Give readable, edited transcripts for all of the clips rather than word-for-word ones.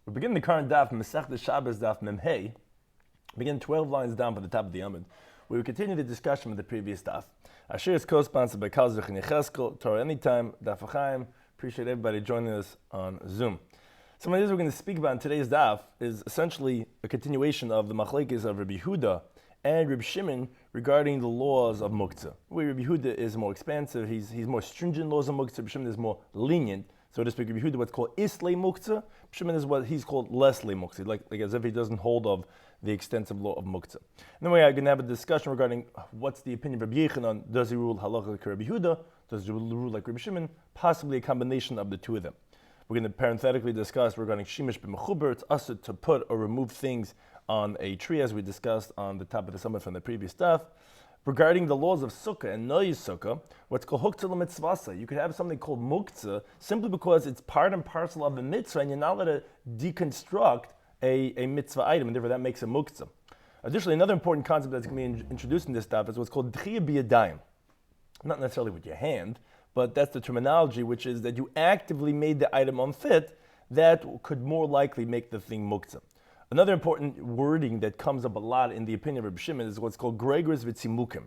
We begin the current daf, Masechta Shabbos Daf Memhei. Begin 12 lines down from the top of the Amud. We will continue the discussion with the previous daf. Our shiur is co-sponsored by Kalzich and Yecheskel, Torah Anytime, Daf Chaim. Appreciate everybody joining us on Zoom. Some of the things we're going to speak about in today's daf is essentially a continuation of the machlekes of Rabbi Yehuda and Rabbi Shimon regarding the laws of muktzah. Where Rabbi Yehuda is more expansive, he's more stringent laws of muktzah. Rabbi Shimon is more lenient, so to speak. Rabbi Yehuda what's called islay muktzah. Shimon is what he's called lesly muktzah, like as if he doesn't hold of the extensive law of muktzah. And then we're going to have a discussion regarding what's the opinion of Rabbi Yechanan. Does he rule halacha like Rabbi Yehuda? Does he rule like Rabbi Shimon? Possibly a combination of the two of them. We're going to parenthetically discuss regarding shimish b'mechuber. It's us to put or remove things on a tree, as we discussed on the top of the summit from the previous stuff. Regarding the laws of sukkah and noy sukkah, what's called huktzah l'mitzvasa. You could have something called muktzah simply because it's part and parcel of the mitzvah, and you're not allowed to deconstruct a mitzvah item, and therefore that makes a muktzah. Additionally, another important concept that's going to be introduced in this stuff is what's called d'chiyah b'yadayim. Not necessarily with your hand, but that's the terminology, which is that you actively made the item unfit. That could more likely make the thing muktzah. Another important wording that comes up a lot in the opinion of Rabbi Shimon is what's called gregors v'tzimukim,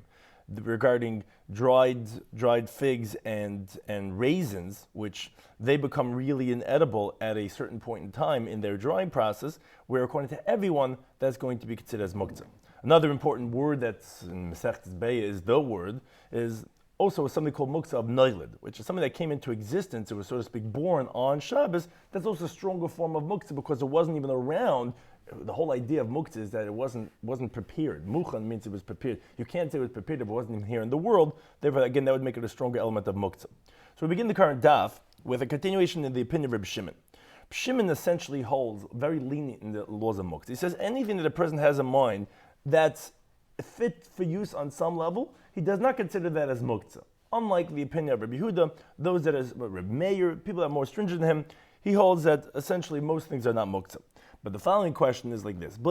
regarding dried figs and raisins, which they become really inedible at a certain point in time in their drying process, where according to everyone, that's going to be considered as muktzah. Another important word that's in Masechtas Beis is the word, is also something called muktzah of noilid, which is something that came into existence. It was, so to speak, born on Shabbos. That's also a stronger form of muktzah because it wasn't even around. The whole idea of muktzah is that it wasn't prepared. Muchan means it was prepared. You can't say it was prepared if it wasn't even here in the world. Therefore, again, that would make it a stronger element of muktzah. So we begin the current daf with a continuation in the opinion of Rabbi Shimon. Shimon essentially holds very lenient in the laws of muktzah. He says anything that a person has in mind that's fit for use on some level, he does not consider that as muktzah. Unlike the opinion of Rabbi Yehuda, those that is Rabbi Meir, people that are more stringent than him, he holds that essentially most things are not muktzah. But the following question is like this. It says,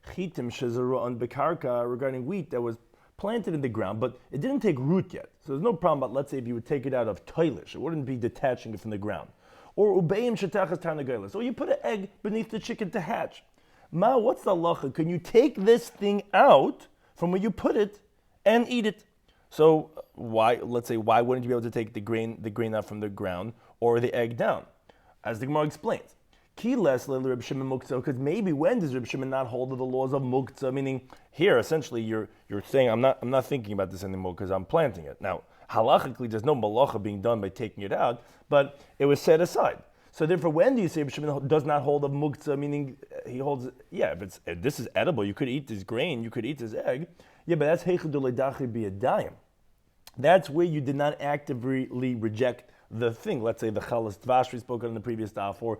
chitim shezaru'an bekarka, regarding wheat that was planted in the ground, but it didn't take root yet. So there's no problem about, let's say, if you would take it out of toilish, it wouldn't be detaching it from the ground. Or ubeim shetachas tarnagelas, or you put an egg beneath the chicken to hatch. Ma, what's the halacha? Can you take this thing out from where you put it and eat it? So why wouldn't you be able to take the grain out from the ground or the egg down? As the Gemara explains, because maybe when does Rabbi Shimon not hold of the laws of muktzah? Meaning here, essentially, you're saying I'm not thinking about this anymore because I'm planting it. Now, halachically, there's no malacha being done by taking it out, but it was set aside. So therefore, when do you say Rabbi Shimon does not hold of muktzah? Meaning he holds, if this is edible, you could eat this grain, you could eat this egg. Yeah, but that's heichud ledachi biyadayim. That's where you did not actively reject the thing. Let's say the chalas dvash we spoke on in the previous daf, or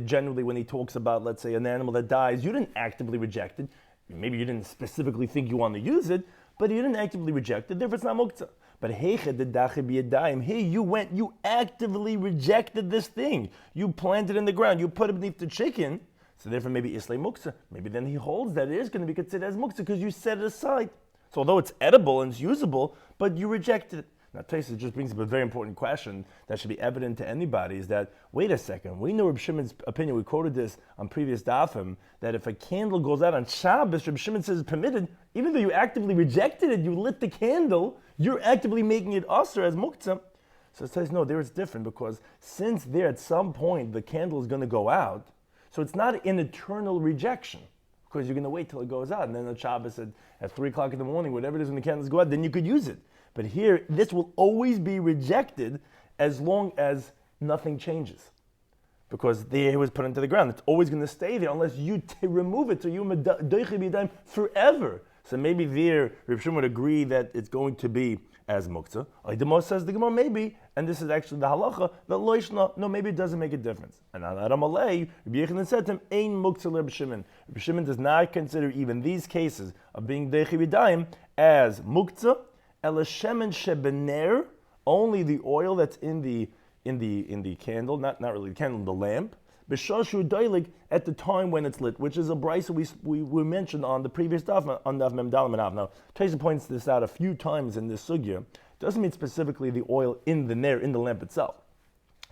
generally when he talks about, let's say, an animal that dies, you didn't actively reject it. Maybe you didn't specifically think you want to use it, but you didn't actively reject it, therefore it's not muktzah. But here you actively rejected this thing. You planted it in the ground, you put it beneath the chicken, so therefore maybe islay muktzah. Maybe then he holds that it is going to be considered as muktzah because you set it aside. So although it's edible and it's usable, but you rejected it. Now, Taisa just brings up a very important question that should be evident to anybody, is that, wait a second, we know Rabbi Shimon's opinion, we quoted this on previous dafim, that if a candle goes out on Shabbos, Rabbi Shimon says it's permitted, even though you actively rejected it, you lit the candle, you're actively making it usher as muktzah. So it says, no, there it's different, because since there at some point the candle is going to go out, so it's not an eternal rejection, because you're going to wait till it goes out, and then on Shabbos at 3 o'clock in the morning, whatever it is when the candles go out, then you could use it. But here, this will always be rejected as long as nothing changes. Because there it was put into the ground. It's always going to stay there unless you remove it. So you forever. So maybe there, Reb Shimon would agree that it's going to be as muktzah. Aydemos says the Gemara maybe, and this is actually the halacha, that loishna, no, maybe it doesn't make a difference. And on Aramalei, Rabbi Yechanan said to him, ein muktzah Reb Shimon. Reb Shimon does not consider even these cases of being deichi b'dayim as muktzah, Shemen shebener, only the oil that's in the candle, not really the candle, the lamp. B'shashu dailig, at the time when it's lit, which is a brisa we mentioned on the previous daf, on Daf Mem Dalet Manav. Now, Taisa points this out a few times in this sugya. Doesn't mean specifically the oil in the lamp itself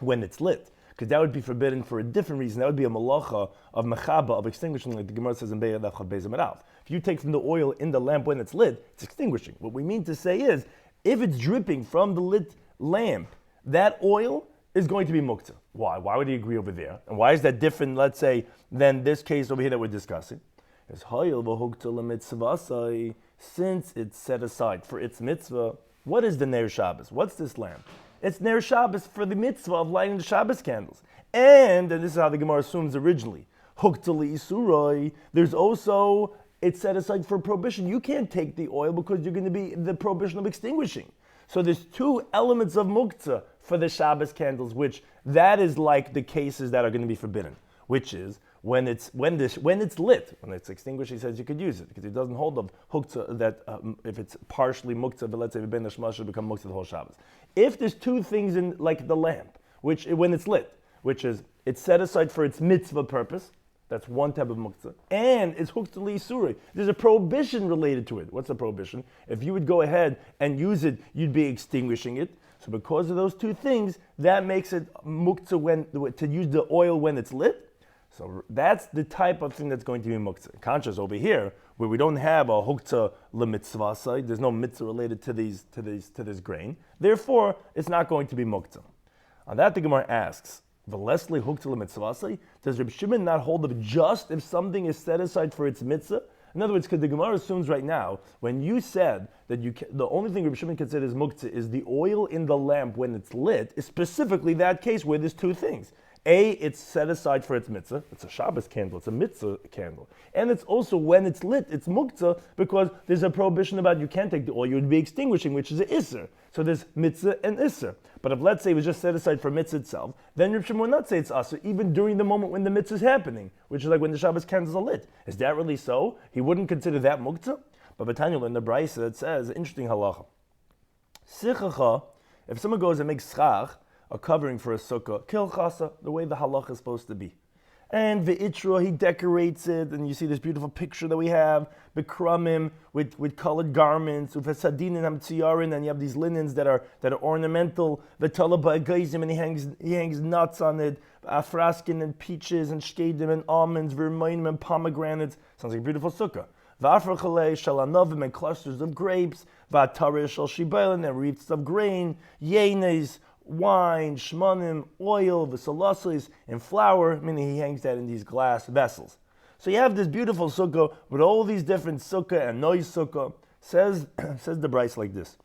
when it's lit. because that would be forbidden for a different reason. That would be a malacha of mechaba, of extinguishing, like the Gemara says in Be'er Daf Chad Beis Amud Aleph. If you take from the oil in the lamp when it's lit, it's extinguishing. What we mean to say is, if it's dripping from the lit lamp, that oil is going to be muktzah. Why? Why would he agree over there? And why is that different, let's say, than this case over here that we're discussing? Since it's set aside for its mitzvah, what is the Ner Shabbos? What's this lamp? It's Ner Shabbos for the mitzvah of lighting the Shabbos candles. And this is how the Gemara assumes originally, there's also, it's set aside for prohibition. You can't take the oil because you're going to be the prohibition of extinguishing. So there's two elements of muktzah for the Shabbos candles, which that is like the cases that are going to be forbidden, which is when it's lit, when it's extinguished, he says you could use it because it doesn't hold of muktzah that if it's partially muktzah, but let's say ben hashmash should become muktzah the whole Shabbos. If there's two things in like the lamp, which when it's lit, which is it's set aside for its mitzvah purpose, that's one type of muktzah, and it's hooked to li'isuri. There's a prohibition related to it. What's the prohibition? If you would go ahead and use it, you'd be extinguishing it. So because of those two things, that makes it muktzah to use the oil when it's lit. So that's the type of thing that's going to be muktzah. Conscious over here, where we don't have a huktzah lemitzvah side, there's no mitzvah related to this grain. Therefore, it's not going to be muktzah. On that, the Gemara asks, V'lesli huktzah lemitzvah side, does Rabbi Shimon not hold of just if something is set aside for its mitzvah? In other words, because the Gemara assumes right now, when you said that the only thing Rabbi Shimon considers muktzah is the oil in the lamp when it's lit, is specifically that case where there's two things. A, it's set aside for its mitzvah. It's a Shabbos candle. It's a mitzvah candle. And it's also when it's lit, it's muktzah because there's a prohibition about you can't take the oil. You would be extinguishing, which is an isser. So there's mitzvah and isser. But if let's say it was just set aside for mitzvah itself, then Reb Shimon would not say it's asser, even during the moment when the mitzvah is happening, which is like when the Shabbos candles are lit. Is that really so? He wouldn't consider that muktzah? But B'tanya in the Brisa it says, interesting halacha. Sichacha, if someone goes and makes schach, a covering for a sukkah, kil chasa, the way the halacha is supposed to be. And ve'itra, he decorates it, and you see this beautiful picture that we have, bekramim, with colored garments, uvesadinin hamtziyarin, and you have these linens that are ornamental, v'tala ba'agayzim, and he hangs nuts on it, afraskin and peaches and shkedim and almonds, vermainim and pomegranates. Sounds like a beautiful sukkah. V'afrachalei shalanavim, and clusters of grapes, v'atarish shal shibailin, and wreaths of grain, yenes, wine, shmanim, oil, vesalasis, and flour, meaning he hangs that in these glass vessels. So you have this beautiful sukkah with all these different sukkah and noise sukkah. Says the Bryce like this.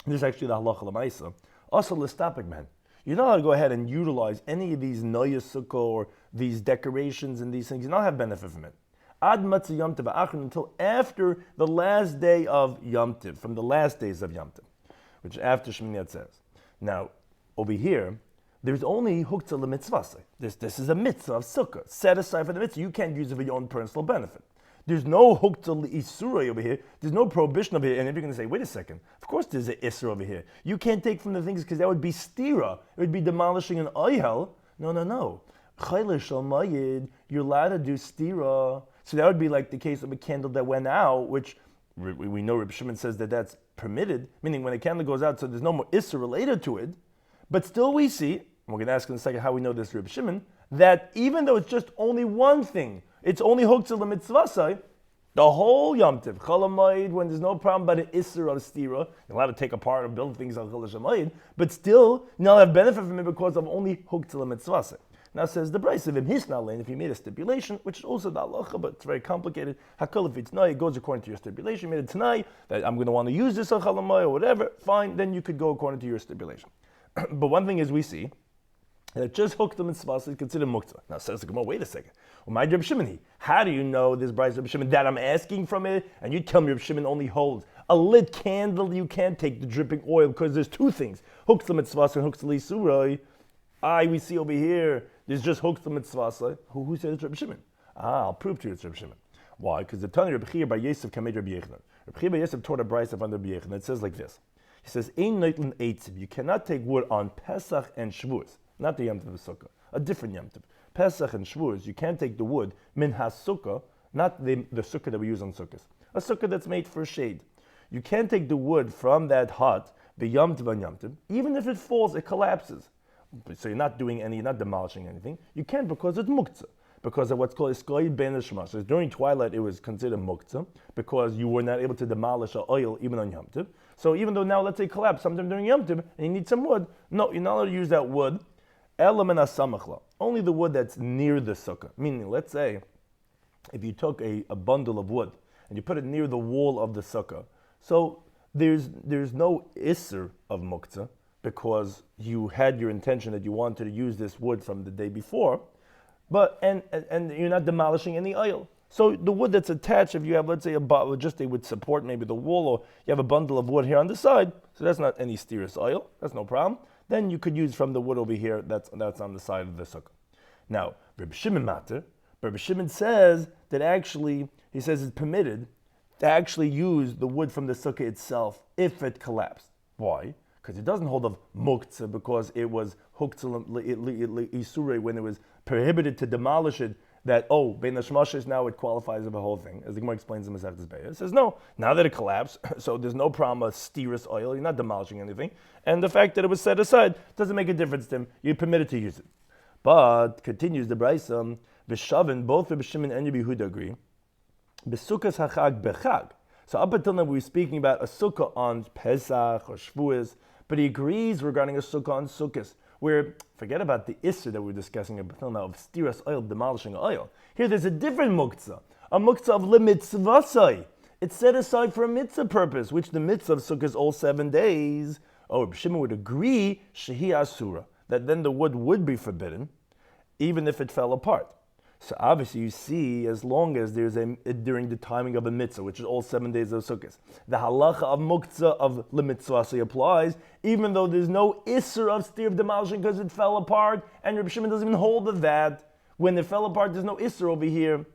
This is actually the halacha l'maisa. Also l'stapik man. You're not allowed to go ahead and utilize any of these noise sukkah or these decorations and these things. You don't have benefit from it. Ad matzah Yom Tov ha'achron, until after the last day of Yom Tov, from the last days of Yom Tov, which after Shemini Atzeres. Now, over here, there's only huktzah lemitzvah. This is a mitzvah of sukkah, set aside for the mitzvah. You can't use it for your own personal benefit. There's no huktzah l'isura over here. There's no prohibition over here. And if you're going to say, wait a second, of course there's an isra over here. You can't take from the things because that would be stira. It would be demolishing an oyhel. No. Chayler shal mayid, you're allowed to do stira. So that would be like the case of a candle that went out, which we know Rabbi Shimon says that that's permitted, meaning when a candle goes out, so there's no more isra related to it. But still we see, and we're going to ask in a second how we know this Rabbi Shimon, that even though it's just only one thing, it's only huktzah l'mitzvasai, the whole Yom Tov, Cholamayid, when there's no problem about an isser of stira, you're allowed to take apart and build things on Cholamayid, but still, you don't have benefit from it because of only huktzah l'mitzvasai. Now says the Bryce of him, if you made a stipulation, which is also the halacha, but it's very complicated, hakol if it's tonight, it goes according to your stipulation. You made it tonight, that I'm going to want to use this on Cholamayid or whatever, fine, then you could go according to your stipulation. But one thing is we see that just hooked the mitzvah is considered muktzah. Now says the Gemara, wait a second. Well, my Rabbi Shimon, how do you know this Bryce Rabbi Shimon that I'm asking from it? And you tell me Rabbi Shimon only holds a lit candle. You can't take the dripping oil because there's two things: hooks the mitzvah and hooks the lisurah. We see over here there's just hooks the mitzvah. Who said it's Rabbi Shimon? I'll prove to you it's Rabbi Shimon. Why? Because the Tanya Rabbi Chia bar Yosef kamed Rabbi Yechanan. Rabbi Chia bar Yosef taught a Bryce under Rabbi Yechanan. It says like this. He says, "Ein noitlin eitziv." You cannot take wood on Pesach and Shavuos, not the Yom Tov Sukkah, a different Yom Tov. Pesach and Shavuos, you can't take the wood min ha-sukkah, not the sukkah that we use on sukkahs, a sukkah that's made for shade. You can't take the wood from that hut, the Yom Tov on Yom Tov, even if it falls, it collapses. So you're not demolishing anything. You can't because it's muktzah. Because of what's called iskoy ben shema. So during twilight, it was considered muktzah because you were not able to demolish an oil even on Yom Tov. So even though now, let's say, collapse sometime during Yom Tov and you need some wood, no, you're not allowed to use that wood. Element asamachla, only the wood that's near the sukkah. Meaning, let's say, if you took a bundle of wood and you put it near the wall of the sukkah, so there's no isser of muktzah because you had your intention that you wanted to use this wood from the day before, but and you're not demolishing any oil. So the wood that's attached, if you have, let's say, they would support maybe the wall, or you have a bundle of wood here on the side, so that's not any steerous oil, that's no problem. Then you could use from the wood over here that's on the side of the sukkah. Now, Rabbi Shimon says that actually, he says it's permitted to actually use the wood from the sukkah itself if it collapsed. Why? Because it doesn't hold of muktzah because it was huktzah isurei when it was prohibited to demolish it. That bein hashmashes now it qualifies of the whole thing, as the Gemara explains in Masechtas Beis. It says no, now that it collapsed, so there's no problem of steerous oil. You're not demolishing anything, and the fact that it was set aside doesn't make a difference to him. You're permitted to use it. But continues the Brayso, v'shavin, both Rabbi Shimon and Rabbi Yehuda agree. B'sukas hachag bechag. So up until now we were speaking about a sukkah on Pesach or Shavuos, but he agrees regarding a sukkah on Sukkos, where, forget about the isser that we're discussing until now of steerous oil, demolishing oil. Here there's a different muktzah, a muktzah of limitzvasai. It's set aside for a mitzvah purpose, which the mitzvah of Sukkah is all 7 days. Rabbi Shimon would agree, shehi asura, that then the wood would be forbidden, even if it fell apart. So obviously you see, as long as there's during the timing of a mitzvah, which is all 7 days of Sukkot, the halacha of muktzah of limitzvasi applies, even though there's no isser of steer of demolishing because it fell apart, and Rabbi Shimon doesn't even hold of that. When it fell apart, there's no isser over here.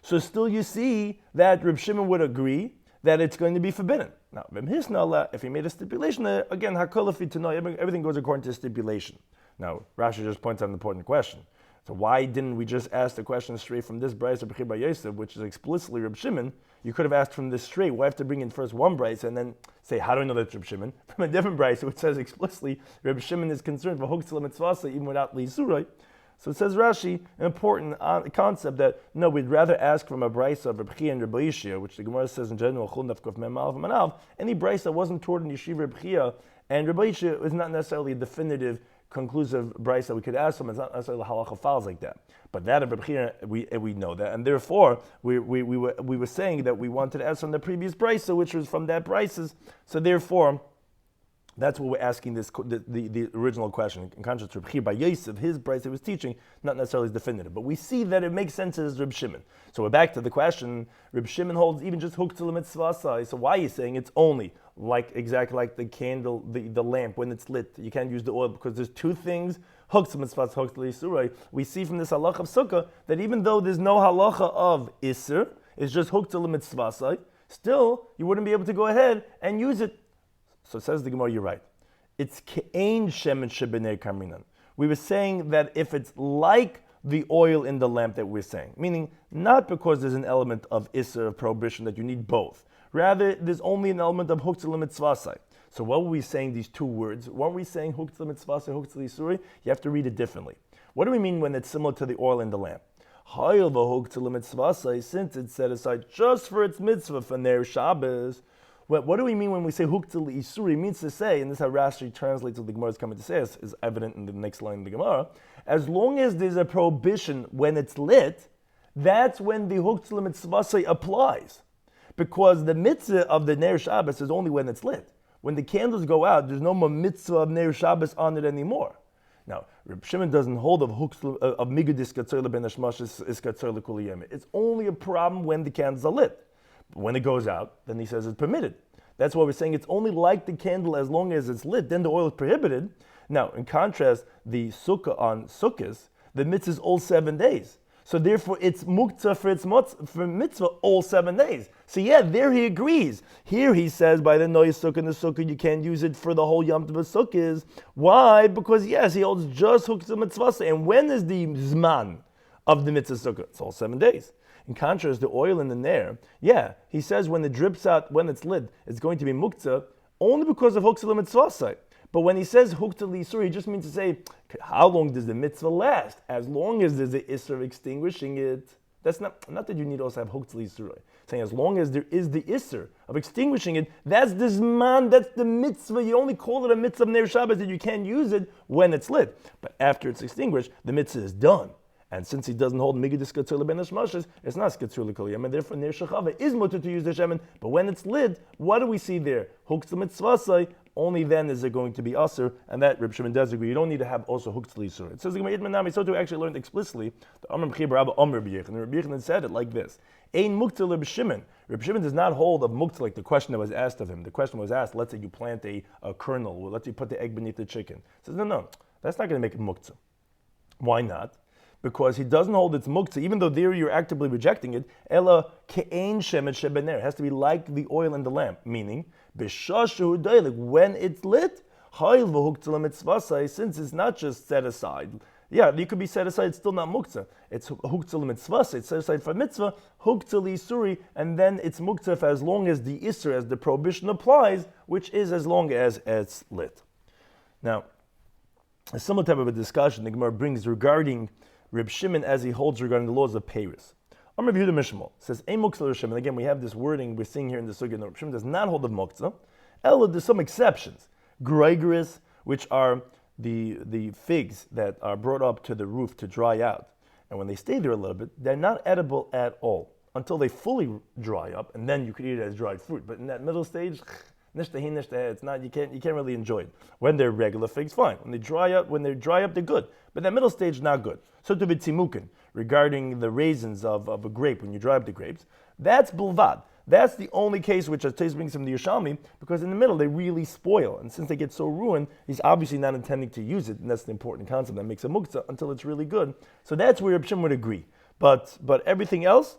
So still you see that Rabbi Shimon would agree that it's going to be forbidden. Now, if he made a stipulation, again, hakolafi to know, everything goes according to stipulation. Now, Rashi just points out an important question. So why didn't we just ask the question straight from this brayso of Bechir Bar Yosef, which is explicitly Reb Shimon? You could have asked from this straight. Why have to bring in first one brayso and then say, how do I know that's Reb Shimon? From a different brayso, which says explicitly Reb Shimon is concerned for huktzah mitzvasa even without lisurah. So it says Rashi, an important concept that no, we'd rather ask from a brayso of Reb Chia and Reb Yishia, which the Gemara says in general, any brayso that wasn't taught in Yeshiva Reb Chia and Reb Yishia is not necessarily a definitive conclusive brayso that we could ask them. It's not necessarily halacha files like that, but that of Reb Chia, we know that, and therefore we were saying that we wanted to ask from the previous brayso, which was from that braysos. So therefore, that's what we're asking the original question. In contrast to Reb Chia by Yosef, his brayso he was teaching, not necessarily is definitive, but we see that it makes sense as Reb Shimon. So we're back to the question. Reb Shimon holds even just huktzah mitzvasai. So why are you saying it's only exactly like the candle, the lamp when it's lit? You can't use the oil because there's two things. Huktzah mitzvas, huktzah lisurah. We see from this halacha of sukkah that even though there's no halacha of iser, it's just huktzah mitzvasai. Still, you wouldn't be able to go ahead and use it. So says the Gemara, you're right. It's ke'ein shemen shebenei kaminan. We were saying that if it's like the oil in the lamp that we're saying, meaning not because there's an element of iser, of prohibition, that you need both. Rather, there's only an element of huktzah mitzvasai. So what were we saying these two words? Weren't we saying huktzah mitzvasai, huktzah isuri? You have to read it differently. What do we mean when it's similar to the oil in the lamp? Hayil v'huktzah mitzvasai, since it's set aside just for its mitzvah for Ner Shabbos. What do we mean when we say huktzah isuri? It means to say, and this is how Rashi translates what the Gemara is coming to say, is evident in the next line of the Gemara. As long as there's a prohibition when it's lit, that's when the huktzah mitzvasai applies. Because the mitzvah of the Ner Shabbos is only when it's lit. When the candles go out, there's no more mitzvah of Ner Shabbos on it anymore. Now, Reb Shimon doesn't hold of migudis katzor ben hashmash is katzor l'kol yom. It's only a problem when the candles are lit. But when it goes out, then he says it's permitted. That's why we're saying it's only like the candle as long as it's lit. Then the oil is prohibited. Now, in contrast, the sukkah on Sukkos, the mitzvah is all 7 days. So therefore, it's muktzah for mitzvah all 7 days. So yeah, there he agrees. Here he says by the noy sukkah and the sukkah, you can't use it for the whole Yom Tov sukkahs. Why? Because yes, he holds just huktzah mitzvah. And when is the zman of the mitzvah sukkah? It's all 7 days. In contrast, the oil in the ner, yeah, he says when it drips out, when it's lit, it's going to be muktzah only because of huktzah mitzvah. But when he says hukta l'isur, he just means to say, how long does the mitzvah last? As long as there's the isur of extinguishing it. That's not that you need to also have hukta l'isur. Saying as long as there is the isur of extinguishing it, that's the zman, that's the mitzvah. You only call it a mitzvah of Ner Shabbos that you can't use it when it's lit. But after it's extinguished, the mitzvah is done. And since he doesn't hold migdus skatzur ben hashmashes, it's not skatzur l'kol yemen. Therefore, Ner Shechava is mutter to use the shemen. But when it's lit, what do we see there? Hukta mitzvasai. Only then is it going to be asur, and that Reb Shimon does agree. You don't need to have also hukta l'isur. It says the Gemara Manami so to actually learned explicitly the Amr B'chir Rabba Amr B'Yechon. And Reb Yechon said it like this: Ein mukta Reb Shimon. Reb Shimon does not hold of mukta like the question that was asked of him. The question was asked: let's say you plant a kernel, or let's say you put the egg beneath the chicken. He says no, that's not going to make it mukta. Why not? Because he doesn't hold its muktzah, even though there you're actively rejecting it. Ella ke'ein shemet shebener. It has to be like the oil in the lamp, meaning b'shashu like when it's lit. Since it's not just set aside. Yeah, you could be set aside. It's still not muktzah. It's huktzah mitzvah. It's set aside for mitzvah. Huktzah l'isuri, and then it's muktzah for as long as the isur, as the prohibition applies, which is as long as it's lit. Now, a similar type of a discussion the Gemara brings regarding Reb Shimon as he holds regarding the laws of Peiros. Amr Yehuda Mishmal says, Ein muktzah Reb Shimon. Again, we have this wording we're seeing here in the sugya. Reb Shimon does not hold of muktzah. Ella, there's some exceptions. Greigeris, which are the figs that are brought up to the roof to dry out. And when they stay there a little bit, they're not edible at all until they fully dry up, and then you could eat it as dried fruit. But in that middle stage, it's not. You can't really enjoy it. When they're regular figs, fine. When they dry up, they're good. But that middle stage, not good. So to be tzimukin, regarding the raisins of a grape, when you dry up the grapes, that's bulvad. That's the only case which Tays brings from the Yerushalmi, because in the middle they really spoil. And since they get so ruined, he's obviously not intending to use it, and that's the important concept that makes a muktzah until it's really good. So that's where Reb Shimon would agree. But everything else,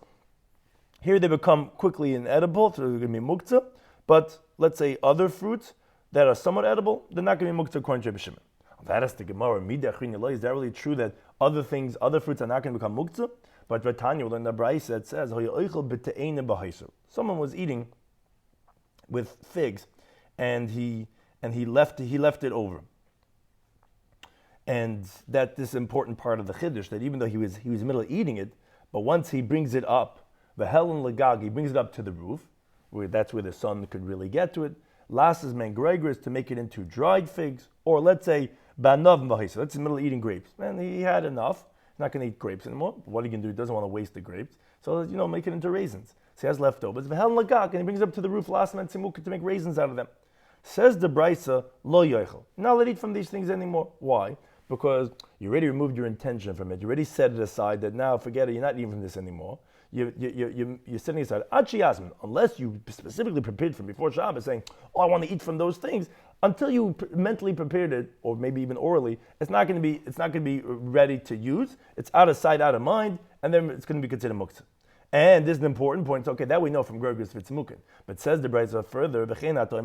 here they become quickly inedible, so they're going to be muktzah. But let's say other fruits that are somewhat edible, they're not going to be muktzah according to Reb Shimon. That is the Gemara. Is that really true that other fruits are not going to become muktzah? But Vatanya, in the Braisa, it says, someone was eating with figs, and he left it over. And that this important part of the Chiddush, that even though he was in the middle of eating it, but once he brings it up, the Helen Lagag, he brings it up to the roof, that's where the sun could really get to it. Lasses man Gregor is to make it into dried figs, or let's say Banav Mahisa, that's in the middle of eating grapes. And he had enough. Not going to eat grapes anymore. What he can do, he doesn't want to waste the grapes. So, make it into raisins. So he has leftovers. And he brings it up to the roof last night to make raisins out of them. Says the Braisa, lo yoichel. Not let eat from these things anymore. Why? Because you already removed your intention from it. You already set it aside that now, forget it, you're not eating from this anymore. You're setting aside. Unless you specifically prepared from before Shabbos saying, I want to eat from those things, until you mentally prepared it, or maybe even orally, it's not going to be ready to use. It's out of sight, out of mind, and then it's going to be considered muktzah. And this is an important point. Okay, that we know from Gergus Vitzmukin. But says the Brayza further,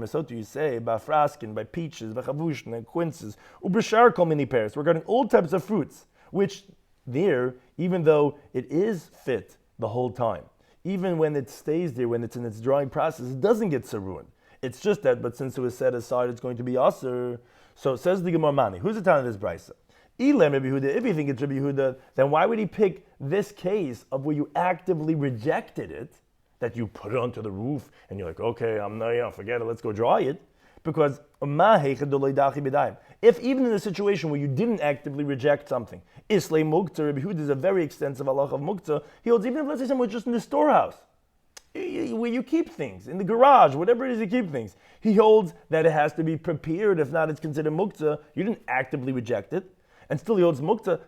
so you say, by fraskin, by peaches, by chavushin, and quinces, ubashar kol mini pears, regarding all types of fruits, which there, even though it is fit the whole time, even when it stays there, when it's in its drying process, it doesn't get so ruined. It's just that, but since it was set aside, it's going to be aser. So says the Gemara Mani. Who's the town of this brisa? If you think it's Rabbi Yehuda, then why would he pick this case of where you actively rejected it, that you put it onto the roof and you're like, okay, forget it, let's go dry it? Because if even in a situation where you didn't actively reject something, Islay Mukta, Rabbi Yehuda is a very extensive halach of Mukta. He holds even if let's say someone was just in the storehouse, where you keep things, in the garage, whatever it is you keep things. He holds that it has to be prepared. If not, it's considered muktzah. You didn't actively reject it. And still he holds muktzah.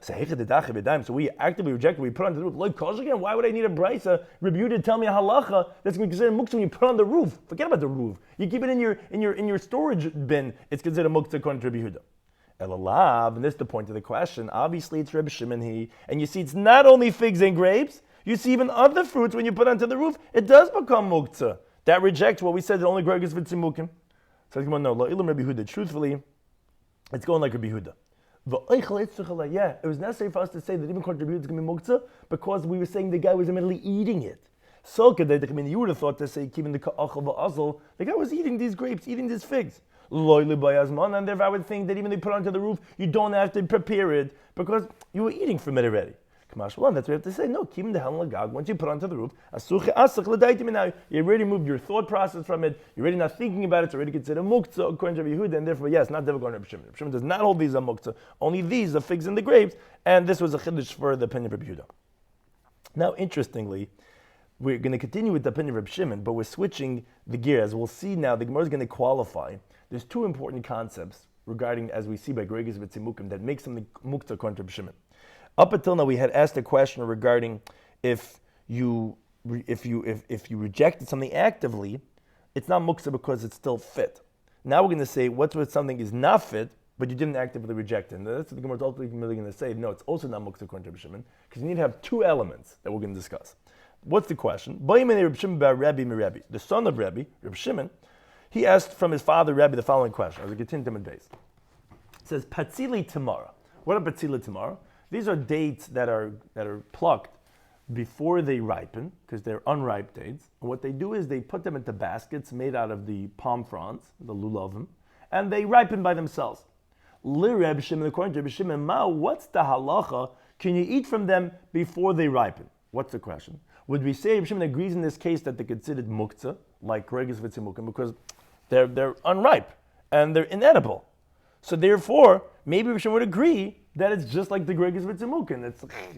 So we actively reject it, we put on the roof. Like, again, why would I need a brisa review to tell me a halacha that's going to be considered muktzah when you put on the roof? Forget about the roof. You keep it in your storage bin, it's considered muktzah according to Rabbi Yehuda. Elalav, and this is the point of the question. Obviously it's Rabbi Shimon and you see it's not only figs and grapes, you see even other fruits when you put onto the roof, it does become muktzah. That rejects what we said that only Greg is v'tzimukim. So no, La'ilam Rabbi Yehuda. Truthfully, it's going like Rabbi Yehuda. Yeah, it was necessary for us to say that even according to Rabbi Yehuda it's going to be muktzah because we were saying the guy was immediately eating it. So you would have thought to say, even the ka'achal v'azal, the guy was eating these grapes, eating these figs. And therefore I would think that even if you put it onto the roof, you don't have to prepare it because you were eating from it already. That's what we have to say. No, keep the helen lagag. Once you put it onto the roof, you already moved your thought process from it. You're already not thinking about it. It's already considered muktzah according to Rabbi Yehuda, and therefore, yes, not difficult Rabbi Shimon. Rabbi Shimon does not hold these are muktzah. Only these are figs and the grapes, and this was a chiddush for the opinion of Rabbi Yehuda. Now, interestingly, we're going to continue with the opinion of Rabbi Shimon, but we're switching the gears. We'll see now. The Gemara is going to qualify. There's two important concepts regarding, as we see by Gregus v'tzimukim, that make something muktzah according to Rabbi Shimon. Up until now, we had asked a question regarding if you rejected something actively, it's not muktzah because it's still fit. Now we're going to say what's when something is not fit, but you didn't actively reject it. And that's what the Gemara is ultimately going to say. No, it's also not muktzah according to Rabbi Shimon, because you need to have two elements that we're going to discuss. What's the question? The son of Rabbi Shimon, he asked from his father Rabbi the following question. As we continue to base. It says patzili tamara. What are patzili tamara? These are dates that are plucked before they ripen, because they're unripe dates. And what they do is they put them into baskets made out of the palm fronds, the lulavim, and they ripen by themselves. Li Shimon, according to Rabbi Shimon, what's the halacha? Can you eat from them before they ripen? What's the question? Would we say Rabbi Shimon agrees in this case that they're considered muktzah, like Gregus v'tzimukim, because they're unripe and they're inedible? So therefore, maybe Rabbi Shimon would agree that it's just like the Gregus v'tzimukim.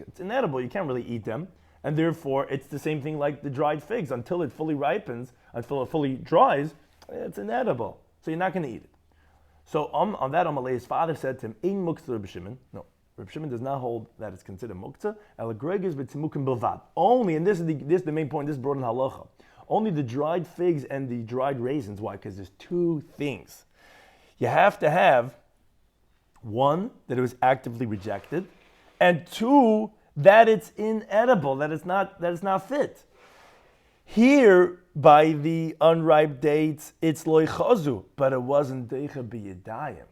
It's inedible. You can't really eat them. And therefore, it's the same thing like the dried figs. Until it fully ripens, until it fully dries, it's inedible. So you're not going to eat it. So on that Amalei, his father said to him, Ein muktzah Rabbi Shimon. No, Rabbi Shimon does not hold that it's considered muktzah. El Gregus v'tzimukim bilvad. Only, and this is the main point, this is brought in halacha. Only the dried figs and the dried raisins. Why? Because there's two things. You have to have one, that it was actively rejected, and two, that it's inedible, that it's not fit. Here, by the unripe dates, it's loy chazu, but it wasn't deicha b'yadayim.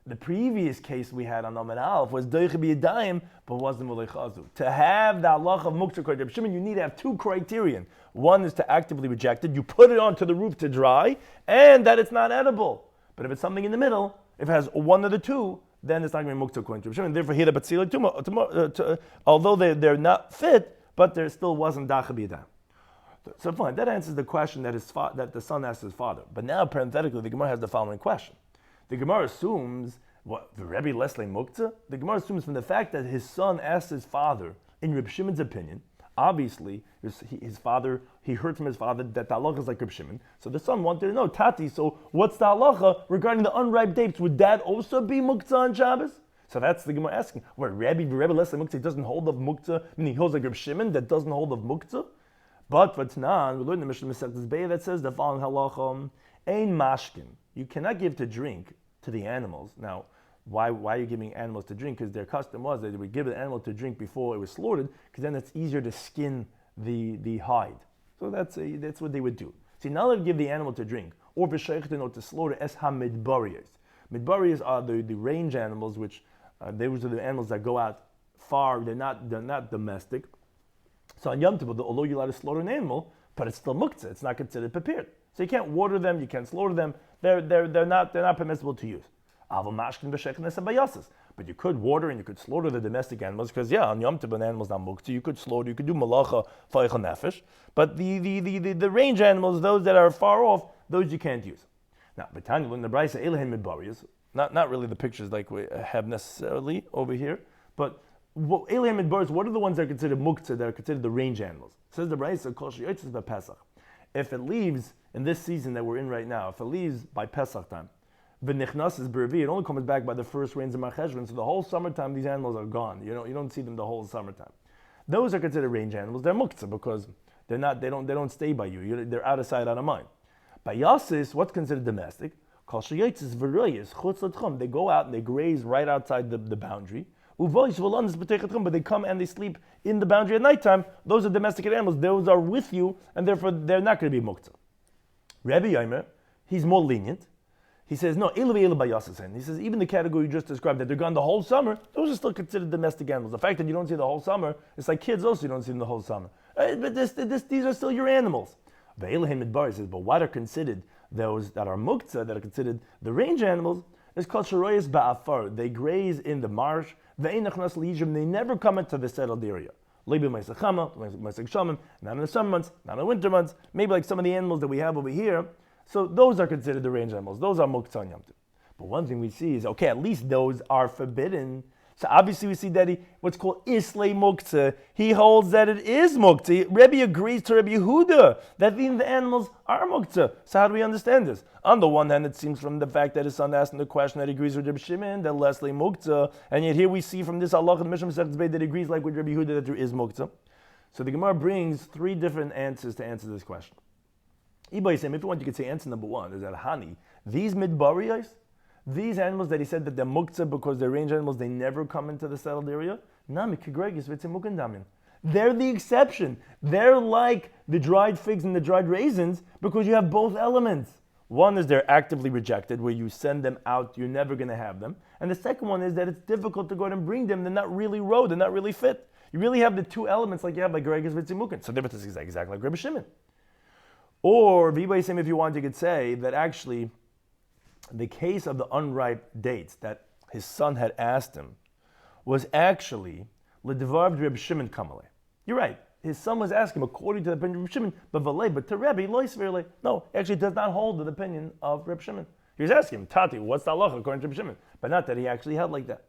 The previous case we had on Amid Aleph was deicha b'yadayim, but wasn't loy chazu. To have the halacha of muktzah according to Rabbi Shimon, you need to have two criterion. One is to actively reject it, you put it onto the roof to dry, and that it's not edible. But if it's something in the middle, if it has one of the two, then it's not going to be muktzah according to Rabbi Shimon. Therefore, here the batzila although they're not fit, but there still wasn't dacha b'yadayim. So fine, that answers the question that the son asked his father. But now, parenthetically, the Gemara has the following question. The Gemara assumes, what, the Rebbe Leslie Muktzah? The Gemara assumes from the fact that his son asked his father, in Reb Shimon's opinion, obviously, his father, he heard from his father that the halacha is like Reb Shimon. So the son wanted to know, Tati, so what's the halacha regarding the unripe dates? Would that also be Muktzah on Shabbos? So that's the Gemara asking. What, Rebbe Leslie Muktzah doesn't hold of Muktzah, meaning he holds like Reb Shimon that doesn't hold of Muktzah? But Vatnan, we learned the Mishnah Masechtas Beis that says the following halacha: Ein mashkin. You cannot give to drink to the animals. Now, why are you giving animals to drink? Because their custom was that they would give an animal to drink before it was slaughtered, because then it's easier to skin the hide. So that's what they would do. See, now they give the animal to drink, or b'sheichten, or to slaughter es hamidbariyos. Midbariyos are the range animals, which those are the animals that go out far. They're not domestic. So on Yom Tov, although you're allowed to slaughter an animal, but it's still muktzah. It's not considered prepared. So you can't water them, you can't slaughter them. They're not permissible to use. But you could water and you could slaughter the domestic animals, because on Yom Tov an animal's not muktzah. You could slaughter, you could do malacha feichel nefesh. But the range animals, those that are far off, those you can't use. Now, B'tanya, when the Brisa Elohim Midbariyos, not really the pictures like we have necessarily over here, but Elohim Midbariyos, what are the ones that are considered muktzah, that are considered the range animals? It says the Brisa, Kol she'yotzes b'Pesach. If it leaves in this season that we're in right now, if it leaves by Pesach time, v'nichnas is b'revi, it only comes back by the first rains of Marcheshvan. So the whole summertime, these animals are gone. You don't see them the whole summertime. Those are considered range animals. They're muktzah because they don't stay by you. They're out of sight, out of mind. By Yasis, what's considered domestic? Kol she'yotzes v'royes chutz l'tchum. They go out and they graze right outside the boundary. But they come and they sleep in the boundary at nighttime. Those are domesticated animals. Those are with you, and therefore they're not going to be muktzah. Rabbi Yomer, he's more lenient. He says, no, he says, even the category you just described, that they're gone the whole summer, those are still considered domestic animals. The fact that you don't see the whole summer, it's like kids also, you don't see them the whole summer. But these are still your animals. But Elohim Midbar says, but what are considered those that are muktzah, that are considered the range animals, is called sharoyas ba'afar. They graze in the marsh. They never come into the settled area. Not in the summer months, not in the winter months, maybe like some of the animals that we have over here. So those are considered the range animals. Those are muktzah on Yom Tov. But one thing we see is, okay, at least those are forbidden. So obviously we see that what's called Islay Muktzah, he holds that it is Muktzah. Rebbe agrees to Rebbe Yehuda that the animals are Muktzah. So how do we understand this? On the one hand, it seems from the fact that his son asked him the question that he agrees with Rebbe Shimon, that Leslie Muktzah, and yet here we see from this Allah and Mishnah Masechet Beis that he agrees like with Rebbe Yehuda that there is Muktzah. So the Gemara brings three different answers to answer this question. If you want, you could say answer number one is that Hani, these midbariyos, these animals that he said that they're muktzah because they're range animals, they never come into the settled area. They're the exception. They're like the dried figs and the dried raisins because you have both elements. One is they're actively rejected, where you send them out, you're never going to have them. And the second one is that it's difficult to go out and bring them. They're not really raw, they're not really fit. You really have the two elements like you have like Gregus Vitzimukin. So the difference is exactly like Rebbe Shimon. Or, if you want, you could say that actually the case of the unripe dates that his son had asked him was actually l'devar Reb Shimon Kamale. You're right. His son was asking him according to the opinion of Reb Shimon, but to Rebbe, no, he actually does not hold to the opinion of Reb Shimon. He was asking him, Tati, what's the halacha according to Reb Shimon? But not that he actually held like that.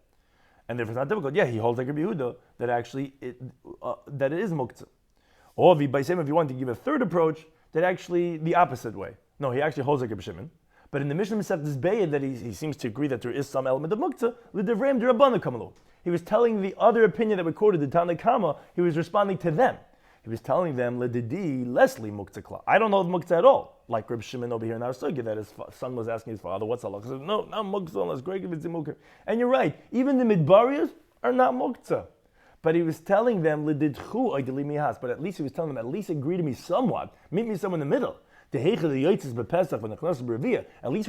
And therefore it's not difficult. Yeah, he holds like Rabbi Yehuda that actually that it is muktzah. Or if you want to give a third approach, that actually the opposite way. No, he actually holds like Reb Shimon. But in the Mishnah Masechet Beis that he seems to agree that there is some element of muktzah, l'devrei d'Rabbanan kamalu. He was telling the other opinion that we quoted, the Tanna Kama, he was responding to them. He was telling them, l'didi lesli muktzah kla. I don't know the muktzah at all. Like Reb Shimon over here in our sugya, that his son was asking his father, what's Allah? He said, no, not muktzah unless Greg Vitzimukah. And you're right, even the midbariyas are not muktzah. But he was telling them, l'didchu oideli mihas. But at least he was telling them, at least agree to me somewhat. Meet me somewhere in the middle. At least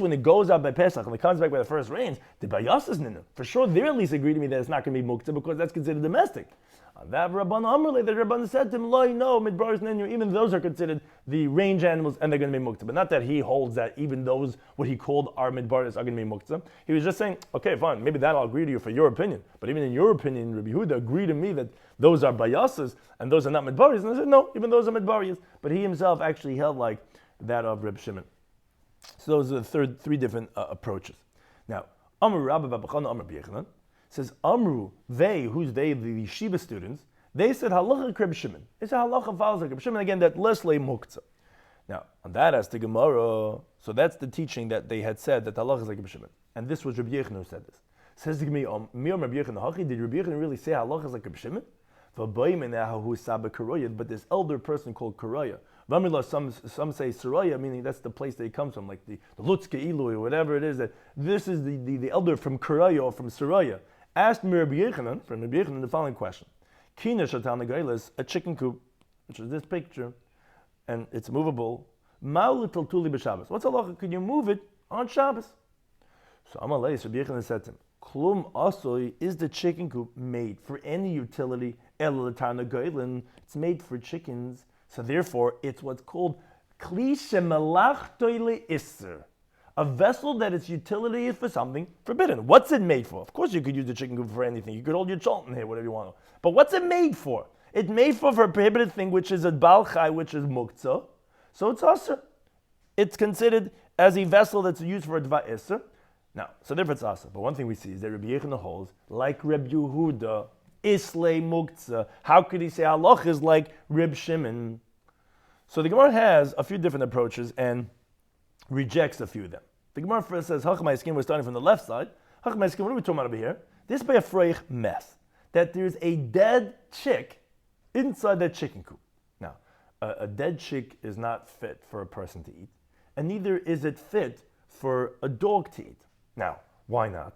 when it goes out by Pesach and it comes back by the first rains, the bayas is ninu. For sure, they at least agree to me that it's not going to be muktzah because that's considered domestic. On that Rabban Amrle, the Rabban said to him, "Lo, no, midbaris ninu. Even those are considered the range animals and they're going to be muktzah." But not that he holds that even those what he called our midbaris are going to be muktzah. He was just saying, "Okay, fine, maybe that I'll agree to you for your opinion. But even in your opinion, Rabbi Yehuda agreed to me that those are bayasas and those are not midbaris." And I said, "No, even those are midbaris." But he himself actually held like that of Reb Shimon. So those are the three different approaches. Now, Amru Rabbi Babachana Amr B'Yechanan says, Amru, they, who's they, the yeshiva students, they said halacha Reb Shimon. They said halacha follows like Reb Shimon, again, that lesle muktzah. Now, on that as the Gemara, so that's the teaching that they had said that halacha is like Reb Shimon. And this was Rabbi Yechanan who said this. Says the Gemara, Rabbi Yechanan, did Rabbi Yechanan really say halacha is like Reb Shimon? But this elder person called Karaya, some say Saraya, meaning that's the place that he comes from, like the Lutzke Ilui or whatever it is, that this is the elder from Karaya or from Saraya, asked me Rabbi Yechanan the following question. Kina Shatan Gailas, a chicken coop, which is this picture, and it's movable. Ma'ul Tuli b'Shabbos. What's halacha? Could you move it on Shabbos? So Amalei, Rabbi Yechanan said to him, Klum Asoi, is the chicken coop made for any utility? It's made for chickens. So therefore, it's what's called Kli Shemelach Toile Isser, a vessel that its utility is for something forbidden. What's it made for? Of course you could use the chicken coop for anything. You could hold your cholent here, whatever you want. But what's it made for? It's made for a prohibited thing, which is a Baal Chai, which is Muktzah. So it's Asr. It's considered as a vessel that's used for a Dva Isser. Now, so therefore it's Asr. But one thing we see is that Rabbi Yechanan holds, like Reb Yehuda, Islay Muktzah. How could he say halach is like Reb Shimon? So the Gemara has a few different approaches and rejects a few of them. The Gemara first says, Hachmai Skin, we're starting from the left side. Hachmai Skin, what are we talking about over here? This by a freich mess. That there's a dead chick inside that chicken coop. Now, a dead chick is not fit for a person to eat, and neither is it fit for a dog to eat. Now, why not?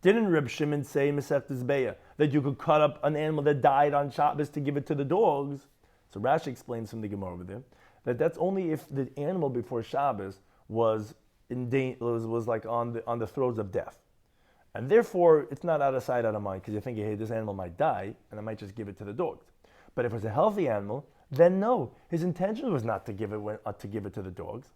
Didn't Reb Shimon say Masechtas Beya that you could cut up an animal that died on Shabbos to give it to the dogs? So Rashi explains from the Gemara over there that that's only if the animal before Shabbos was like on the throes of death, and therefore it's not out of sight, out of mind, because you're thinking, hey, this animal might die, and I might just give it to the dogs. But if it was a healthy animal, then no, his intention was not to give it to the dogs.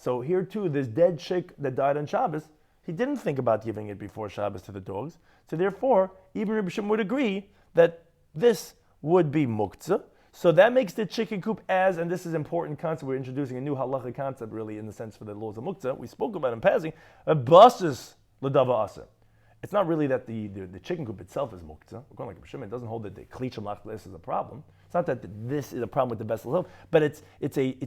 So here too, this dead chick that died on Shabbos, he didn't think about giving it before Shabbos to the dogs. So therefore, even Rabbi Shimon would agree that this would be muktzah. So that makes the chicken coop as, and this is an important concept, we're introducing a new halacha concept really in the sense for the laws of muktzah. We spoke about in passing, a basis l'dava aser. It's not really that the chicken coop itself is muktzah. We're going like Rabbi Shimon, it doesn't hold that the klitcha machlis is a problem. It's not that this is a problem with the vessel itself, but it's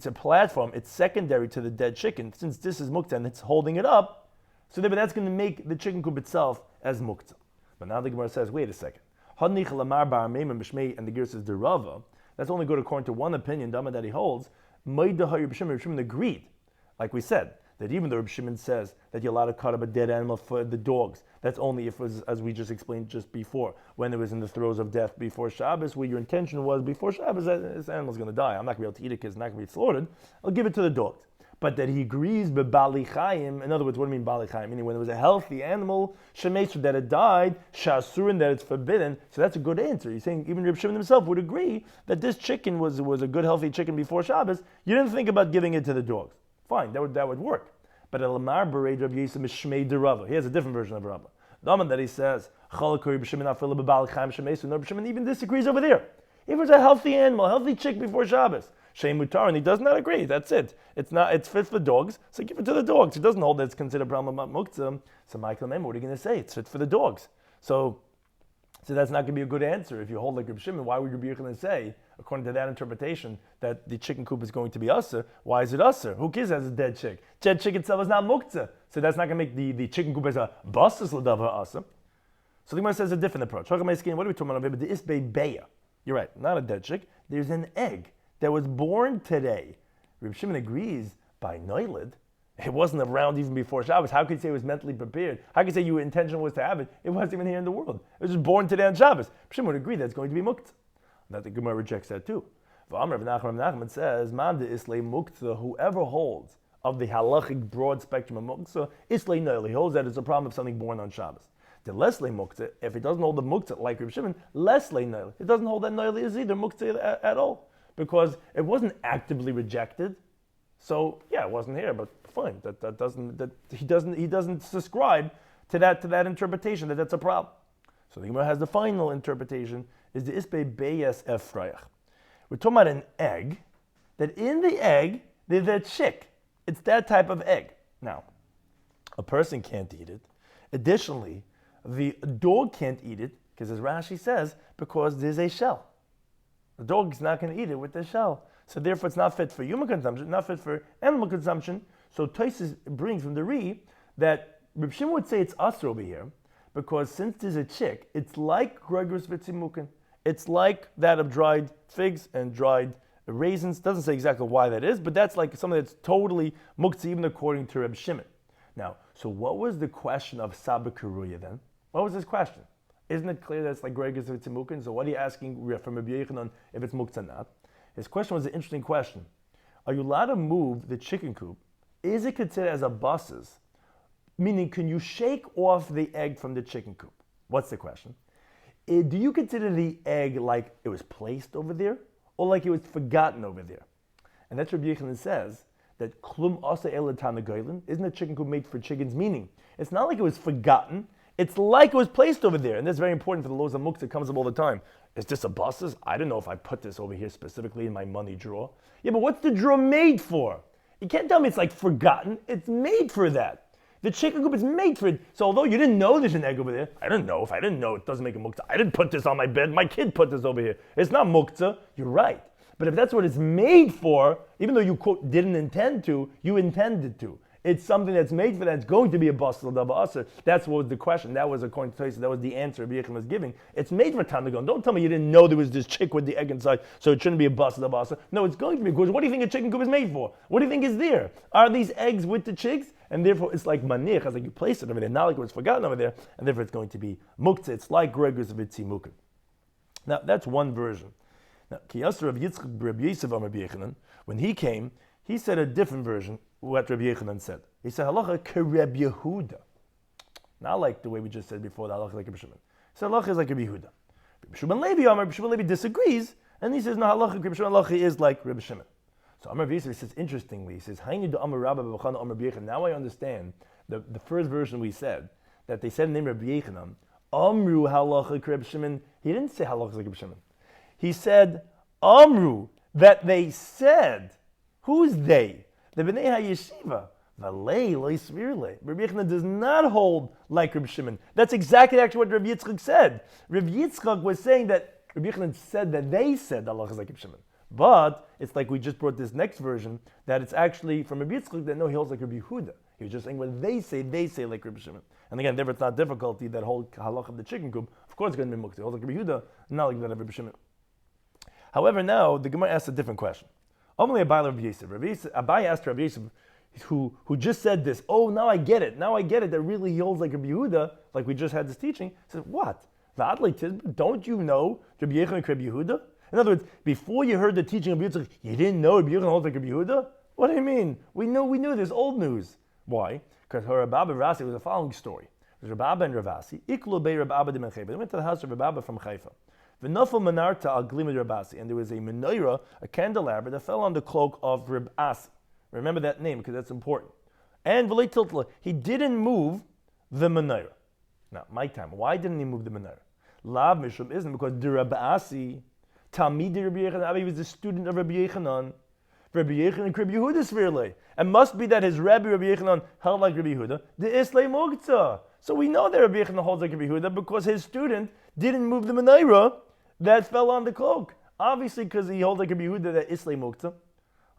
a platform, it's secondary to the dead chicken. Since this is muktzah and it's holding it up, so that's going to make the chicken coop itself as muktzah. But now the Gemara says, wait a second. And the Gemara says, derava. That's only good according to one opinion, Dama, that he holds. Rabbi Shimon agreed, like we said, that even though Rabbi Shimon says that you're allowed to cut up a dead animal for the dogs, that's only if it was, as we just explained just before, when it was in the throes of death before Shabbos, where your intention was before Shabbos, this animal's going to die. I'm not going to be able to eat it because it's not going to be slaughtered. I'll give it to the dogs. But that he agrees b'bali chayim. In other words, what do you mean bali chayim? Meaning when it was a healthy animal, shemesu, that it died, shasurin, that it's forbidden. So that's a good answer. He's saying even Reb Shimon himself would agree that this chicken was a good healthy chicken before Shabbos. You didn't think about giving it to the dogs. Fine, that would work. But Elamar Bereid Rabbi Yisrael is Shmei Derava. He has a different version of Rava. The one that he says Chalakori Reb Shimon afila b'bali chayim shemesu. No, Reb Shimon even disagrees over there. If it was a healthy animal, healthy chick before Shabbos, Shei Mutar, and he does not agree. That's it. It's fit for dogs, so give it to the dogs. He doesn't hold that it's considered a problem about muktzah. So Michael, what are you going to say? It's fit for the dogs. So that's not going to be a good answer. If you hold like Reb Shimon, why would Rabbi Yochanan say, according to that interpretation, that the chicken coop is going to be usher? Why is it usher? Who cares as a dead chick? Dead chick itself is not muktzah. So that's not going to make the chicken coop as a basis l'dava usher. So the Gemara says a different approach. What are we talking about? The isbei beya. You're right, not a dead chick. There's an egg that was born today. Reb Shimon agrees by Noilid. It wasn't around even before Shabbos. How could you say it was mentally prepared? How could you say your intention was to have it? It wasn't even here in the world. It was just born today on Shabbos. Reb Shimon would agree that's going to be muktzah. That the Gemara rejects that too. V'amar Rav Nachman says, Man de islay muktzah, whoever holds of the halachic broad spectrum of muktzah, islay noil. He holds that it's a problem of something born on Shabbos. The leslay muktzah, if it doesn't hold the muktzah like Reb Shimon, leslay noil. It doesn't hold that noil is either muktzah at all. Because it wasn't actively rejected, so yeah, it wasn't here. But fine, he doesn't subscribe to that interpretation that that's a problem. So the Gemara has the final interpretation is the isbei beyes efrayach. We're talking about an egg that in the egg there's a chick. It's that type of egg. Now, a person can't eat it. Additionally, the dog can't eat it because, as Rashi says, because there's a shell. The dog's not going to eat it with the shell. So therefore it's not fit for human consumption, not fit for animal consumption. So Tosfos brings from the Ri that Reb Shimon would say it's usher over here, because since there's a chick, it's like Gregor's Vitzimukin. It's like that of dried figs and dried raisins. Doesn't say exactly why that is, but that's like something that's totally muktzah, even according to Reb Shimon. Now, so what was the question of Sabah Karuya then? What was his question? Isn't it clear that it's like Gregor's Vitzimukin? So what are you asking from Rabbi Yochanan if it's muktzah or not? His question was an interesting question. Are you allowed to move the chicken coop? Is it considered as a buses? Meaning, can you shake off the egg from the chicken coop? What's the question? Do you consider the egg like it was placed over there, or like it was forgotten over there? And that's what Rabbi Yochanan says, that klum asa elatana goylin, isn't a chicken coop made for chickens? Meaning, it's not like it was forgotten. It's like it was placed over there. And that's very important for the laws of muktzah. It comes up all the time. Is this a buses? I don't know if I put this over here specifically in my money drawer. Yeah, but what's the drawer made for? You can't tell me it's like forgotten. It's made for that. The chicken coop is made for it. So although you didn't know there's an egg over there, I don't know. If I didn't know, it doesn't make a muktzah. I didn't put this on my bed. My kid put this over here. It's not muktzah. You're right. But if that's what it's made for, even though you, quote, didn't intend to, you intended to. It's something that's made for that. It's going to be a basel dava aser. That's what was the question. That was, according to Tosfos, that was the answer Rabbi Yochanan was giving. It's made for Tanagon. Don't tell me you didn't know there was this chick with the egg inside, so it shouldn't be a basel dava aser. No, it's going to be, because what do you think a chicken coop is made for? What do you think is there? Are these eggs with the chicks? And therefore it's like manich, as like you place it over there, not like it was forgotten over there, and therefore it's going to be muktzah. It's like Gregor's Vitzimukin. Now that's one version. Now, Kiyasar of Yitzchak Rabbi Yosef Rabbi Yochanan, when he came, he said a different version, what Rabbi Yochanan said. He said, halacha kereb Yehuda. Not like the way we just said before, the halacha like Rabbi Shimon. He said, halacha is like Rabbi Yehuda. Rabbi Shimon Levi disagrees, and he says, no, halacha Rabbi Shimon halacha is like Rabbi Shimon. So Amar Yisrael says, interestingly, he says, now I understand the first version we said, that they said in the name of Rabbi Yechanan, Amru halacha Reb Shimon. He didn't say halacha Reb Shimon. He said, Amru, that they said. Who's they? The Bnei HaYeshiva. Valei lo yisvirle. Rabbi Yechanan does not hold like Reb Shimon. That's exactly actually what Rabbi Yitzchak said. Rabbi Yitzchak was saying that Rabbi Yechanan said that they said halacha like Reb Shimon. But it's like we just brought this next version, that it's actually from Rabbi Yitzchak that no, he holds like Rabbi Yehuda. He was just saying when they say like Rabbi Shimon. And again, therefore it's not difficulty, that whole halach of the chicken coop, of course it's going to be muktzah. He holds like Rabbi Yehuda, not like that of Rabbi Shimon. However, now the Gemara asks a different question. Only Abai Rabbi Yosef. Abai asked Rabbi Yosef, who just said this, oh, now I get it, that really he holds like Rabbi Yehuda, like we just had this teaching. He says, what? Don't you know Rabbi Yechanan and Rabbi Yehuda? In other words, before you heard the teaching of Rabbi Yitzchak, you didn't know Rabbi Yechanan holds like Rabbi Yehuda? What do you mean? We knew this, old news. Why? Because her Rabbi Abba Rasi was the following story. It was Rabbi Abba and Ravasi. Iklu bei Rabbi Abba de Mencheva. They went to the house of Rabbi Abba from Haifa. V'nafal menarta al glimid Rabasi. And there was a menorah, a candelabra, that fell on the cloak of Rabbi Asi. Remember that name, because that's important. And v'lei tiltla, he didn't move the menorah. Now, my time, why didn't he move the menorah? Lav mishum isn't because the Rabbi Asi, Talmid Rabbi Yechanan, he was a student of Rabbi Yechanan. Rabbi Yechanan and Rabbi Yehuda svirle. And must be that his Rabbi Yechanan held like Rabbi Yehuda, the Islay Mugtzah. So we know that Rabbi Yechanan holds like Rabbi Yehuda because his student didn't move the menorah that fell on the cloak. Obviously, because he holds like Rabbi Yehuda, that Islay Mugtzah.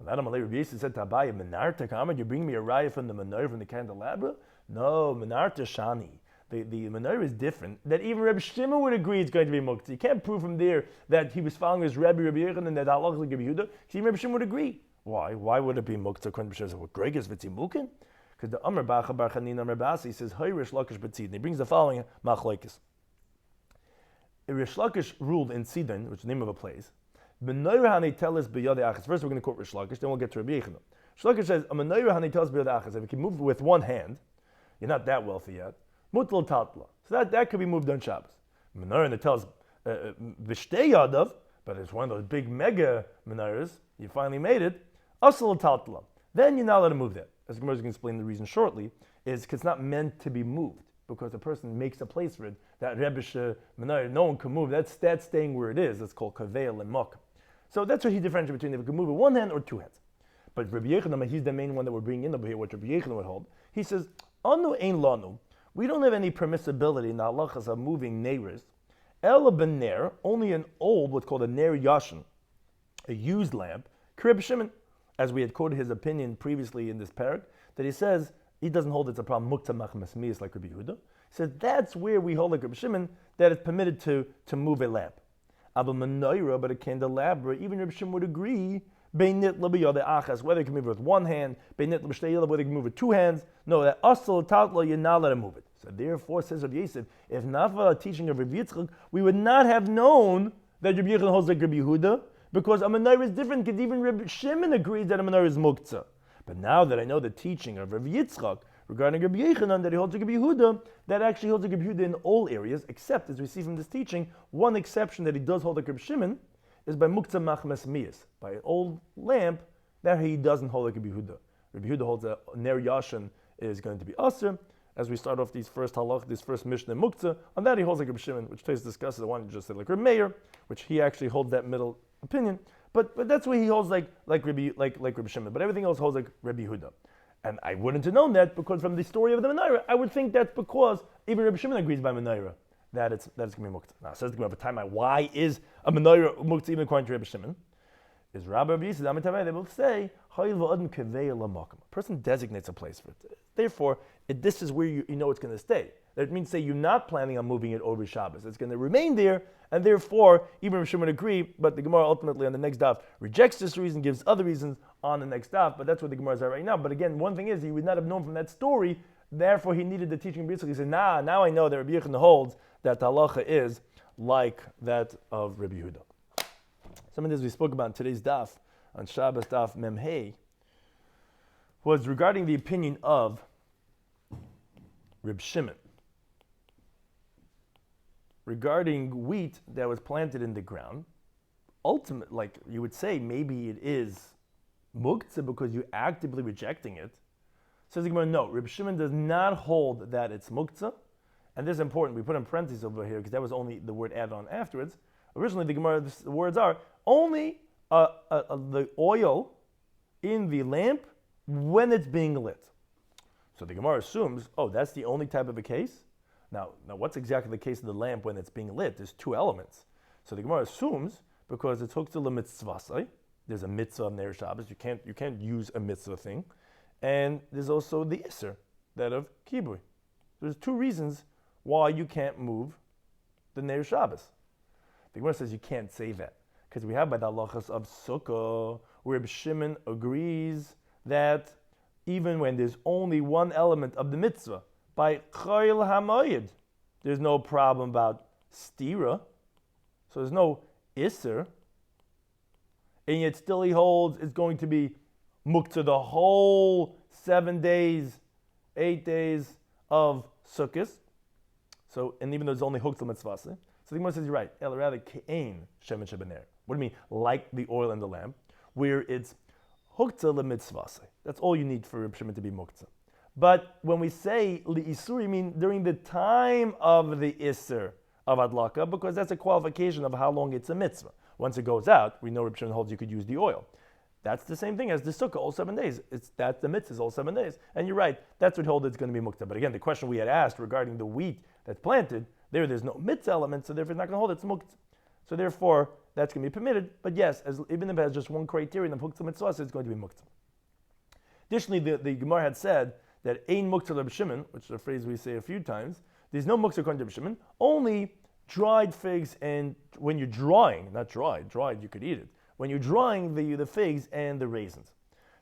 Rabbi Yosef said to Abaye, Menarta Kamad, you bring me a raya from the menorah, from the candelabra? No, Menarta Shani. The menorah is different. That even Rabbi Shimon would agree it's going to be muktzah. You can't prove from there that he was following his Rabbi Yechanan and that halach like Rabbi Yehuda. Even Rabbi Shimon would agree. Why? Why would it be muktzah? What Gregas v'tzimukin? Because the Amar Bacha Bar Chanin Amar Basi says Hayrish Lakish B'tzid. And he brings the following machlokes. Rish Lakish ruled in Sidon, which is the name of a place. Menorah hanitelis b'yadei achas. First, we're going to quote Rish Lakish, then we'll get to Rabbi Yechanan. Rish Lakish says a menorah hanitelis b'yadei achas. If you can move with one hand, you're not that wealthy yet. Mutal tatla. So that could be moved on Shabbos. Menorah that tells v'shtei yadav, but it's one of those big mega menorahs. You finally made it. Asal tatla. Then you're not allowed to move that. As Gemara is going to explain the reason shortly, is because it's not meant to be moved. Because the person makes a place for it. That Rebbe menorah, no one can move. That's staying where it is. It's called kaveil and mok. So that's what he differentiates between if you can move with one hand or two hands. But Rabbi Yechanan, he's the main one that we're bringing in over here, what Rabbi Yechanan would hold. He says, Anu ein lanu. We don't have any permissibility in the halachas of moving neiros. Ela ben ner, only an old, what's called a ner yashin, a used lamp. Reb Shimon, as we had quoted his opinion previously in this parak, that he says he doesn't hold it's a problem muktzah machmas miyas like Rabbi Yehuda. He says that's where we hold like Reb Shimon that it's permitted to move a lamp. Abba menorah, but a candelabra, even Reb Shimon would agree. Beinit l'biyadei achas, whether you can move it with one hand, beinit l'b'shtei yadav, whether you can move it with two hands. No, that asal tatla, you're not allowed to move it. So therefore, says Rabbi Yosef, if not for a teaching of Rabbi Yitzchak, we would not have known that Rabbi Yechanan holds like Rabbi Yehuda, because a menorah is different, because even Rabbi Shimon agrees that a menorah is muktzah. But now that I know the teaching of Rabbi Yitzchak regarding Rabbi Yechanan, that he holds like Rabbi Yehuda, that actually holds like Rabbi Yehuda in all areas, except, as we see from this teaching, one exception that he does hold like Rabbi Shimon, is by muktzah machmas miyas, by an old lamp that he doesn't hold like Rabbi Yehuda. Rabbi Yehuda holds a ner yashin is going to be aser. As we start off these first halach, this first mishnah muktzah, on that he holds like Rabbi Shimon, which Tais discusses. I wanted to just say like Rabbi Meir, which he actually holds that middle opinion. But that's where he holds like Rabbi Shimon. But everything else holds like Rabbi Yehuda. And I wouldn't have known that because from the story of the menorah, I would think that's because even Rabbi Shimon agrees by menorah. That it's going to be muktzah. Now, says the Gemara, time why is a menorah muktzah even according to Rabbi Shimon? Is Rabbi Yisrael, they will say, a person designates a place for it. Therefore, this is where you know it's going to stay. That means, say, you're not planning on moving it over Shabbos. It's going to remain there, and therefore, even Rabbi Shimon would agree, but the Gemara ultimately on the next daf rejects this reason, gives other reasons on the next daf, but that's what the Gemara is at right now. But again, one thing is, he would not have known from that story, therefore he needed the teaching of Rabbi Yitzchak. He said, now I know that Rabbi Yechanan holds that the halacha is like that of Rabbi Yehuda. Some of this we spoke about in today's daf, on Shabbos Daf Memhei, was regarding the opinion of Reb Shimon. Regarding wheat that was planted in the ground, ultimately, like you would say, maybe it is muktzah because you're actively rejecting it. Says the Gemara, no, Rabbi Shimon does not hold that it's muktzah. And this is important. We put in parentheses over here because that was only the word added on afterwards. Originally, the words are only the oil in the lamp when it's being lit. So the Gemara assumes, oh, that's the only type of a case? Now, what's exactly the case of the lamp when it's being lit? There's two elements. So the Gemara assumes, because it's hooked to the mitzvah, there's a mitzvah of Ner Shabbos, you can't use a mitzvah thing. And there's also the Isser, that of Kibui. There's two reasons why you can't move the Ner Shabbos. The Gemara says you can't say that, because we have by the halachas of Sukkah, where Reb Shimon agrees that even when there's only one element of the mitzvah, by Chayil HaMoyed, there's no problem about stira, so there's no Isser, and yet still he holds it's going to be muktzah the whole 7 days, 8 days of Sukkot. So, and even though it's only hooked to mitzvah. So the Gemara says, you're right. El rather ke'ein shemen shebener. What do you mean? Like the oil in the lamp, where it's hooked to the mitzvah. That's all you need for Reb Shimon to be muktzah. But when we say li'isur, you mean during the time of the isur of adlaka, because that's a qualification of how long it's a mitzvah. Once it goes out, we know Reb Shimon holds you could use the oil. That's the same thing as the sukkah, all 7 days. That's the mitzvah, all 7 days. And you're right, that's what holds it's going to be muktzah. But again, the question we had asked regarding the wheat that's planted, there's no mitzvah element, so therefore it's not going to hold it's muktzah. So therefore, that's going to be permitted. But yes, even if it has just one criterion of muktzah mitzvah, it's going to be muktzah. Additionally, the Gemara had said that ein muktzah Reb Shimon, which is a phrase we say a few times, there's no muktzah according to Reb Shimon, only dried figs, and when you're drying, not dried you could eat it. When you're drying the figs and the raisins.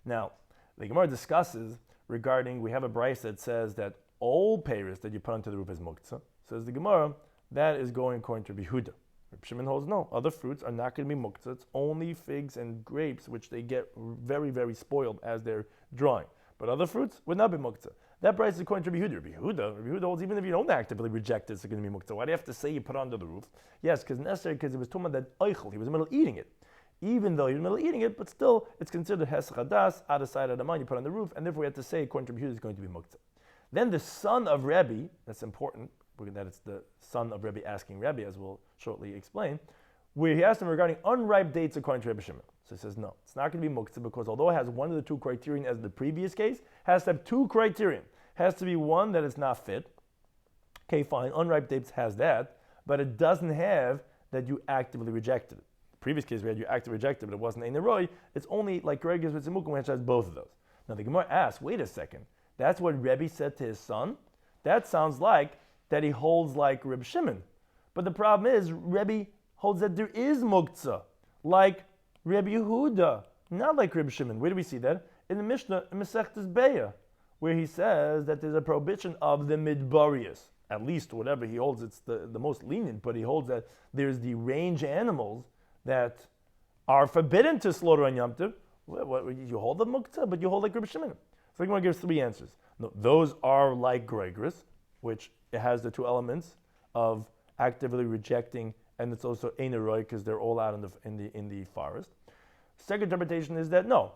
Now, the Gemara discusses regarding, we have a brayso that says that all peiros that you put onto the roof is muktzah. Says the Gemara, that is going according to Rabbi Yehuda. Rabbi Shimon holds no, other fruits are not going to be muktzah. It's only figs and grapes, which they get very, very spoiled as they're drying. But other fruits would not be muktzah. That brayso is according to Rabbi Yehuda. Rabbi Yehuda holds even if you don't actively reject it, it's going to be muktzah. Why do you have to say you put it under the roof? Yes, because it was talking about that oichel. He was in the middle of eating it. Even though you're in the middle of eating it, but still it's considered hesach hadas, out of sight, out of mind, you put on the roof, and therefore we have to say, according to Rabbi Yehuda, it's going to be muktzah. Then the son of Rebbe, that's important, that it's the son of Rebbe asking Rebbe, as we'll shortly explain, where he asked him regarding unripe dates according to Rebbe Shimon. So he says, no, it's not going to be muktzah, because although it has one of the two criterion as the previous case, it has to have two criterion. It has to be one that it's not fit. Okay, fine, unripe dates has that, but it doesn't have that you actively rejected it. Previous case we had you actively rejected, but it wasn't ein roy. It's only like Gregus with Zimukum, which has both of those. Now the Gemara asks, wait a second, that's what Rebbe said to his son? That sounds like that he holds like Reb Shimon. But the problem is, Rebbe holds that there is muktzah, like Rebbe Yehuda, not like Reb Shimon. Where do we see that? In the Mishnah, in Masechtas Beya, where he says that there's a prohibition of the midbarius. At least whatever he holds, it's the most lenient, but he holds that there's the range animals that are forbidden to slaughter on Yom Tov. You hold the muktzah, but you hold like Rabbi Shimon. So I'm going to give 3 answers. No, those are like Gregris, which it has the 2 elements of actively rejecting, and it's also ein roy because they're all out in the forest. Second interpretation is that no,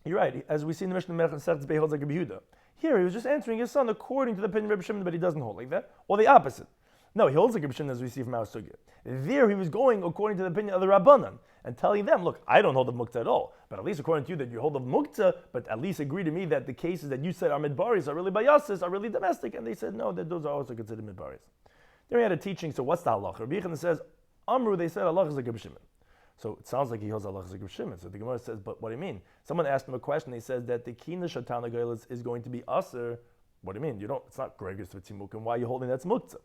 you're right. As we see in the Mishnah, Masechtas holds like Rabbi Yehuda. Here he was just answering his son according to the opinion of Rabbi Shimon, but he doesn't hold like that, or the opposite. No, he holds like Rabbi Shimon as we see from our sugya. There he was going according to the opinion of the Rabbanan and telling them, look, I don't hold the muktzah at all, but at least according to you that you hold the muktzah, but at least agree to me that the cases that you said are midbaris, are really bayasis, are really domestic, and they said no, that those are also considered midbaris. Then we had a teaching, so what's the halach? Rabbi Yechanan says, Amru, they said halach is like Rabbi Shimon. So it sounds like he holds halach is like Rabbi Shimon. So the Gemara says, but what do you mean? Someone asked him a question, he says that the kina shatana geilis is going to be aser. What do you mean? It's not gregus v'tzimukim. Why are you holding that's muktzah?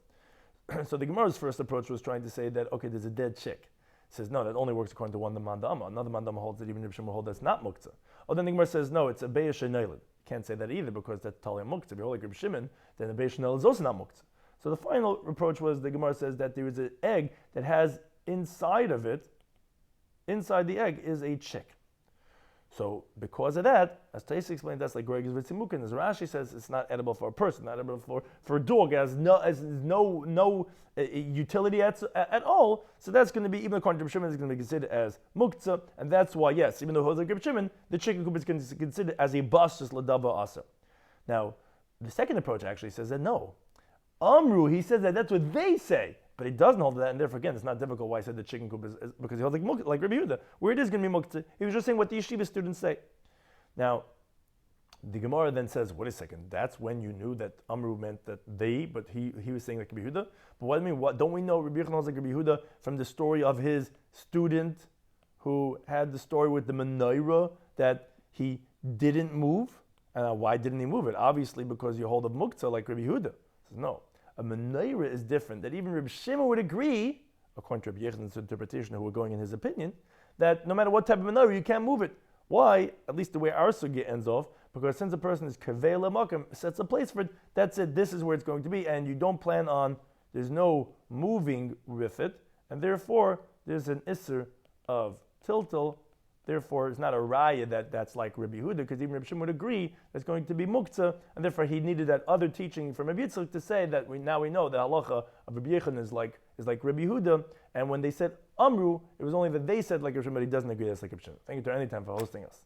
So the Gemara's first approach was trying to say that, okay, there's a dead chick. It says, no, that only works according to one the mandama. Another mandama holds that even Reb Shimon holds that's not muktzah. Oh, then the Gemara says, no, it's a beya sheneilid. Can't say that either because that's talia muktzah. If you hold like Reb Shimon, then the beya sheneilid is also not muktzah. So the final approach was the Gemara says that there is an egg that has inside of it, inside the egg is a chick. So because of that, as Taisa explained, that's like Greg is Vitzimukin. As Rashi says, it's not edible for a person, not edible for a dog. It has no utility at all. So that's going to be, even according to Rabbi Shimon, is going to be considered as muktzah. And that's why, yes, even though it's like Rabbi Shimon, the chicken coop is considered as a bus, just ladava asa. Now, the second approach actually says that no. Amru, he says that that's what they say. But he doesn't hold that, and therefore, again, it's not difficult why I said the chicken coop is because he holds like Rabbi Yehuda, where it is going to be muktzah. He was just saying what the yeshiva students say. Now, the Gemara then says, wait a second, that's when you knew that Amru meant that they, but he was saying like Rabbi Yehuda. But what do you mean? What don't we know Rabbi Yehuda holds like Rabbi Yehuda from the story of his student who had the story with the menorah that he didn't move? Why didn't he move it? Obviously, because you hold of muktzah like Rabbi Yehuda. He says, no. A menorah is different. That even Rabbi Shimon would agree, according to Rabbi Yechanan's interpretation, who we're going in his opinion, that no matter what type of menorah, you can't move it. Why? At least the way our sugya ends off, because since a person is kaveh l'makam, sets a place for it, that's it, this is where it's going to be, and you don't plan on, there's no moving with it, and therefore, there's an isser of tiltal. Therefore, it's not a raya that's like Rabbi Yehuda, because even Rabbi Shimon would agree it's going to be muktzah, and therefore he needed that other teaching from Rabbi Yitzchak to say that we know the halacha of Rabbi Yechon is like Rabbi Yehuda, and when they said Amru, it was only that they said like Rabbi Shimon, but he doesn't agree that's like Rabbi Shimon. Thank you to any time for hosting us.